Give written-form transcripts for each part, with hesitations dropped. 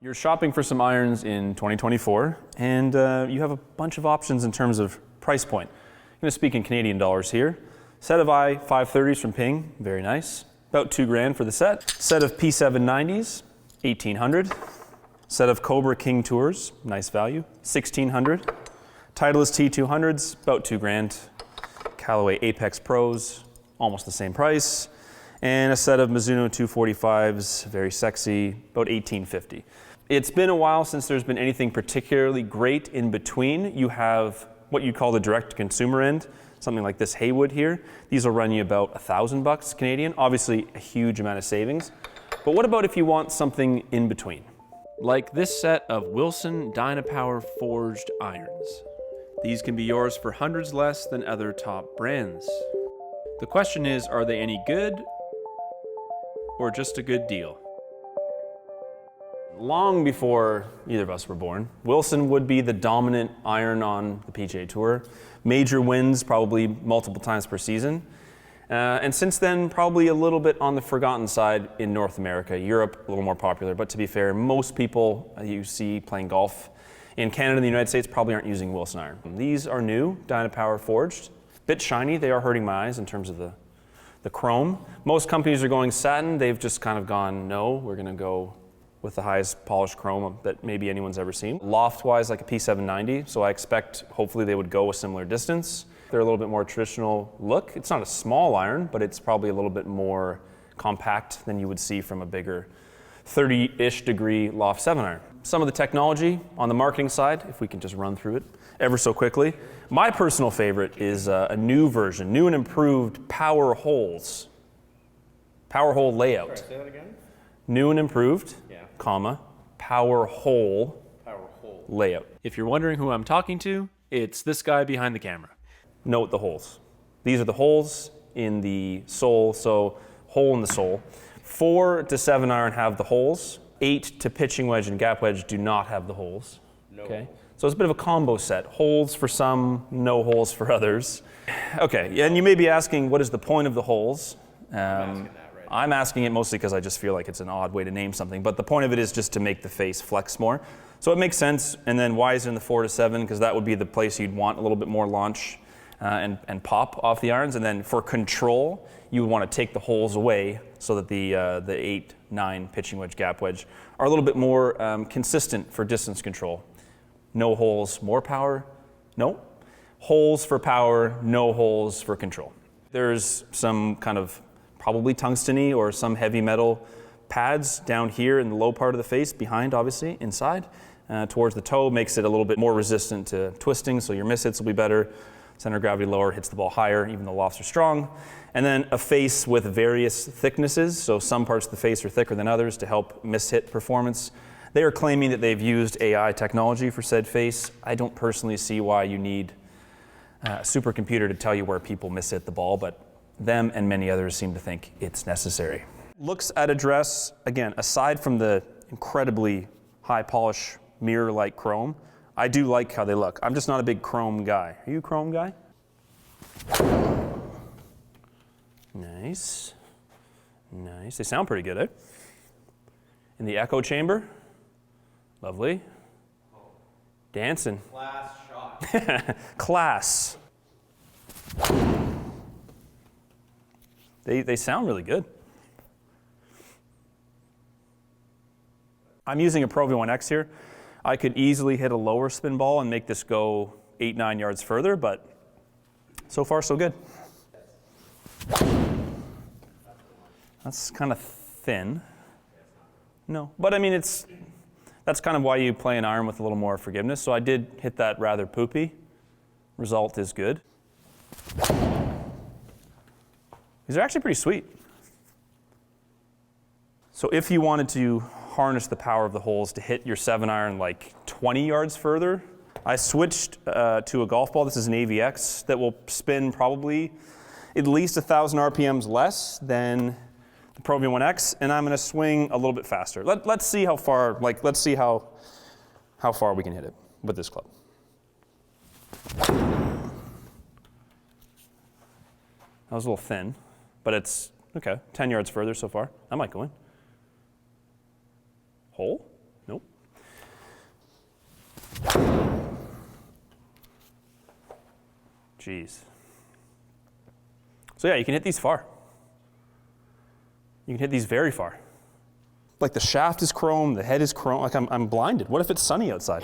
You're shopping for some irons in 2024, and you have a bunch of options in terms of price point. I'm going to speak in Canadian dollars here. Set of I-530s from Ping, very nice. About $2,000 for the set. Set of P790s, $1,800. Set of Cobra King Tours, nice value, $1,600. Titleist T200s, about $2,000. Callaway Apex Pros, almost the same price. And a set of Mizuno 245s, very sexy, about $1,850. It's been a while since there's been anything particularly great in between. You have what you call the direct-to-consumer end, something like this Haywood here. These will run you about $1,000 Canadian, obviously a huge amount of savings. But what about if you want something in between? Like this set of Wilson DYNAPWR Forged irons. These can be yours for hundreds less than other top brands. The question is, are they any good or just a good deal? Long before either of us were born, Wilson would be the dominant iron on the PGA Tour. Major wins probably multiple times per season. And since then, probably a little bit on the forgotten side in North America. Europe, a little more popular. But to be fair, most people you see playing golf in Canada and the United States probably aren't using Wilson iron. These are new, DYNAPWR Forged. Bit shiny, they are hurting my eyes in terms of the chrome. Most companies are going satin. They've just kind of gone, no, we're going to go with the highest polished chrome that maybe anyone's ever seen. Loft-wise, like a P790, so I expect hopefully they would go a similar distance. They're a little bit more traditional look. It's not a small iron, but it's probably a little bit more compact than you would see from a bigger 30-ish degree Loft 7 iron. Some of the technology on the marketing side, if we can just run through it ever so quickly. My personal favorite is a new version, new and improved power holes. Power hole layout. Sorry, say that again? New and improved, comma, power hole layout. If you're wondering who I'm talking to, it's this guy behind the camera. Note the holes. These are the holes in the sole, so hole in the sole. 4 to 7 iron have the holes. 8 to pitching wedge and gap wedge do not have the holes. No. Okay, so it's a bit of a combo set. Holes for some, no holes for others. Okay, and you may be asking, what is the point of the holes? I'm asking it mostly because I just feel like it's an odd way to name something, but the point of it is just to make the face flex more. So it makes sense, and then why is it in the 4 to 7? Because that would be the place you'd want a little bit more launch and pop off the irons, and then for control, you would want to take the holes away so that the 8, 9 pitching wedge, gap wedge are a little bit more consistent for distance control. No holes, more power? No. Holes for power, no holes for control. There's some kind of probably tungsten-y or some heavy metal pads down here in the low part of the face, behind obviously, inside, towards the toe, makes it a little bit more resistant to twisting, so your miss hits will be better. Center of gravity lower, hits the ball higher, even though lofts are strong. And then a face with various thicknesses, so some parts of the face are thicker than others to help miss-hit performance. They are claiming that they've used AI technology for said face. I don't personally see why you need a supercomputer to tell you where people miss-hit the ball, but them and many others seem to think it's necessary. Looks at a dress, again, aside from the incredibly high polish mirror-like chrome, I do like how they look. I'm just not a big chrome guy. Are you a chrome guy? Nice. Nice. They sound pretty good, eh? In the echo chamber. Lovely. Dancing. Class shot. Class. They sound really good. I'm using a Pro V1X here. I could easily hit a lower spin ball and make this go 8, 9 yards further, but so far so good. That's kind of thin. No, but I mean that's kind of why you play an iron with a little more forgiveness. So I did hit that rather poopy. Result is good. These are actually pretty sweet. So if you wanted to harness the power of the holes to hit your 7 iron like 20 yards further, I switched to a golf ball. This is an AVX that will spin probably at least 1,000 RPMs less than the Pro V1X, and I'm going to swing a little bit faster. Let's see how far. Let's see how far we can hit it with this club. That was a little thin, but it's okay. 10 yards further so far. That might go in. Hole? Nope. Jeez. So yeah, you can hit these far. You can hit these very far. Like the shaft is chrome, the head is chrome. Like I'm blinded. What if it's sunny outside?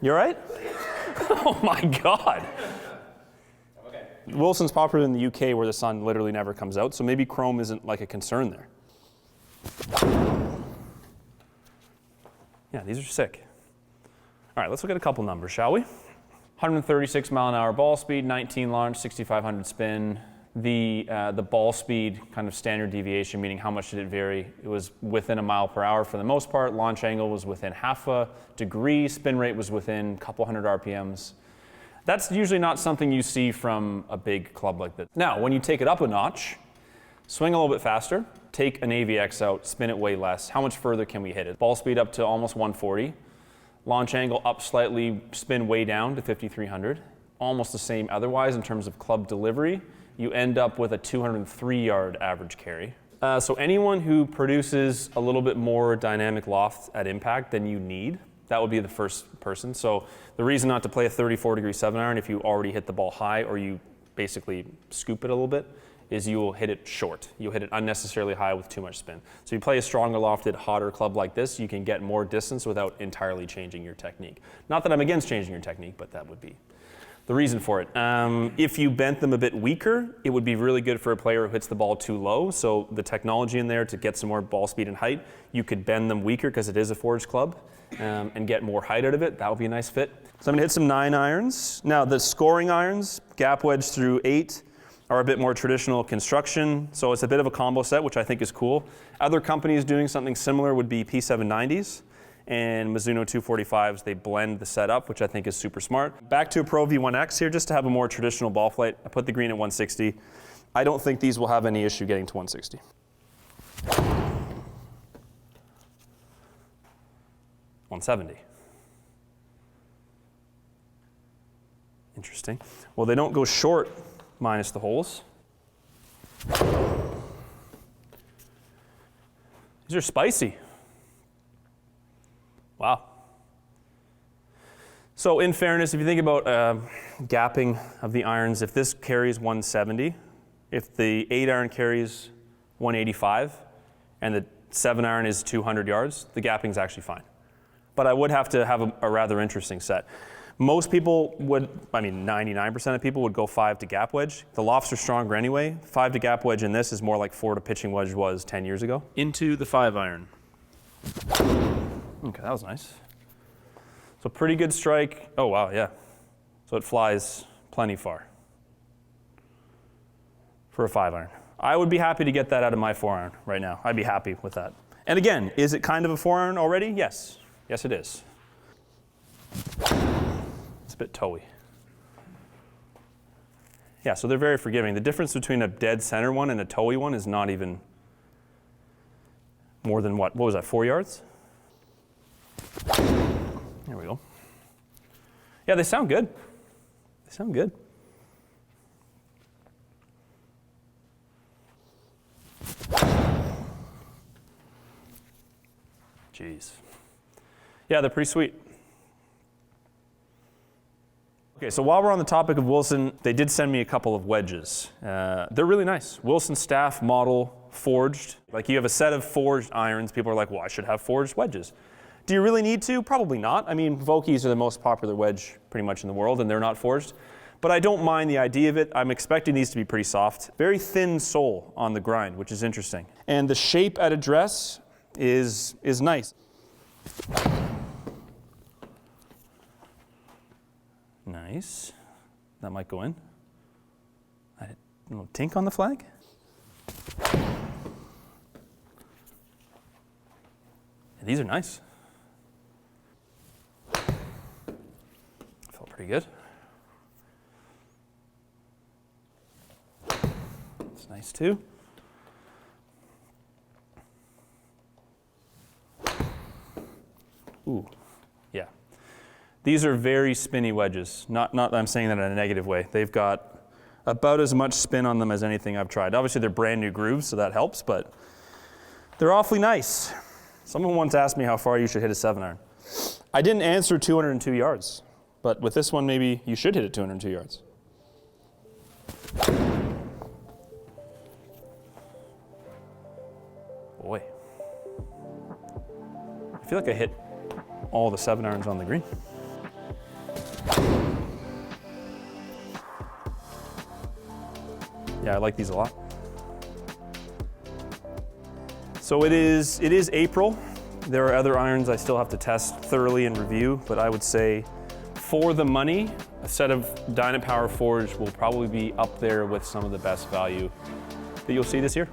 You all right? Oh my God. Okay. Wilson's popular in the UK where the sun literally never comes out, so maybe chrome isn't like a concern there. Yeah, these are sick. All right, let's look at a couple numbers, shall we? 136 mile an hour ball speed, 19 launch, 6,500 spin. The ball speed kind of standard deviation, meaning how much did it vary? It was within a mile per hour for the most part. Launch angle was within half a degree. Spin rate was within a couple hundred RPMs. That's usually not something you see from a big club like this. Now, when you take it up a notch, swing a little bit faster, take an AVX out, spin it way less. How much further can we hit it? Ball speed up to almost 140. Launch angle up slightly, spin way down to 5,300. Almost the same otherwise in terms of club delivery. You end up with a 203-yard average carry. So anyone who produces a little bit more dynamic loft at impact than you need, that would be the first person. So the reason not to play a 34-degree 7-iron if you already hit the ball high or you basically scoop it a little bit is you will hit it short. You'll hit it unnecessarily high with too much spin. So you play a stronger lofted, hotter club like this, you can get more distance without entirely changing your technique. Not that I'm against changing your technique, but that would be the reason for it. If you bent them a bit weaker, it would be really good for a player who hits the ball too low. So the technology in there to get some more ball speed and height, you could bend them weaker because it is a forged club and get more height out of it. That would be a nice fit. So I'm gonna hit some 9 irons. Now the scoring irons, gap wedge through 8, are a bit more traditional construction. So it's a bit of a combo set, which I think is cool. Other companies doing something similar would be P790s. And Mizuno 245s, they blend the setup, which I think is super smart. Back to a Pro V1X here, just to have a more traditional ball flight. I put the green at 160. I don't think these will have any issue getting to 160. $170. Interesting. Well, they don't go short minus the holes. These are spicy. Wow. So in fairness, if you think about gapping of the irons, if this carries 170, if the 8-iron carries 185, and the 7-iron is 200 yards, the gapping is actually fine. But I would have to have a rather interesting set. Most people would, 99% of people would go 5 to gap wedge. The lofts are stronger anyway. 5 to gap wedge in this is more like 4 to pitching wedge was 10 years ago. Into the 5-iron. Okay, that was nice. So pretty good strike. Oh wow, yeah. So it flies plenty far for a 5-iron. I would be happy to get that out of my 4-iron right now. I'd be happy with that. And again, is it kind of a 4-iron already? Yes. Yes, it is. It's a bit toey. Yeah, so they're very forgiving. The difference between a dead center one and a toey one is not even more than what was that, 4 yards? There we go. Yeah, they sound good. They sound good. Jeez. Yeah, they're pretty sweet. Okay, so while we're on the topic of Wilson, they did send me a couple of wedges. They're really nice. Wilson staff model forged. Like you have a set of forged irons. People are like, well, I should have forged wedges. Do you really need to? Probably not. I mean, Vokeys are the most popular wedge pretty much in the world, and they're not forged. But I don't mind the idea of it. I'm expecting these to be pretty soft. Very thin sole on the grind, which is interesting. And the shape at address is nice. Nice. That might go in. A little tink on the flag. These are nice. Felt pretty good. It's nice too. Ooh, yeah. These are very spinny wedges. Not that I'm saying that in a negative way. They've got about as much spin on them as anything I've tried. Obviously they're brand new grooves, so that helps, but they're awfully nice. Someone once asked me how far you should hit a 7-iron. I didn't answer 202 yards, but with this one, maybe you should hit it 202 yards. Boy. I feel like I hit all the 7-irons on the green. Yeah, I like these a lot. So it is April. There are other irons I still have to test thoroughly and review, but I would say for the money, a set of DYNAPWR Forged will probably be up there with some of the best value that you'll see this year.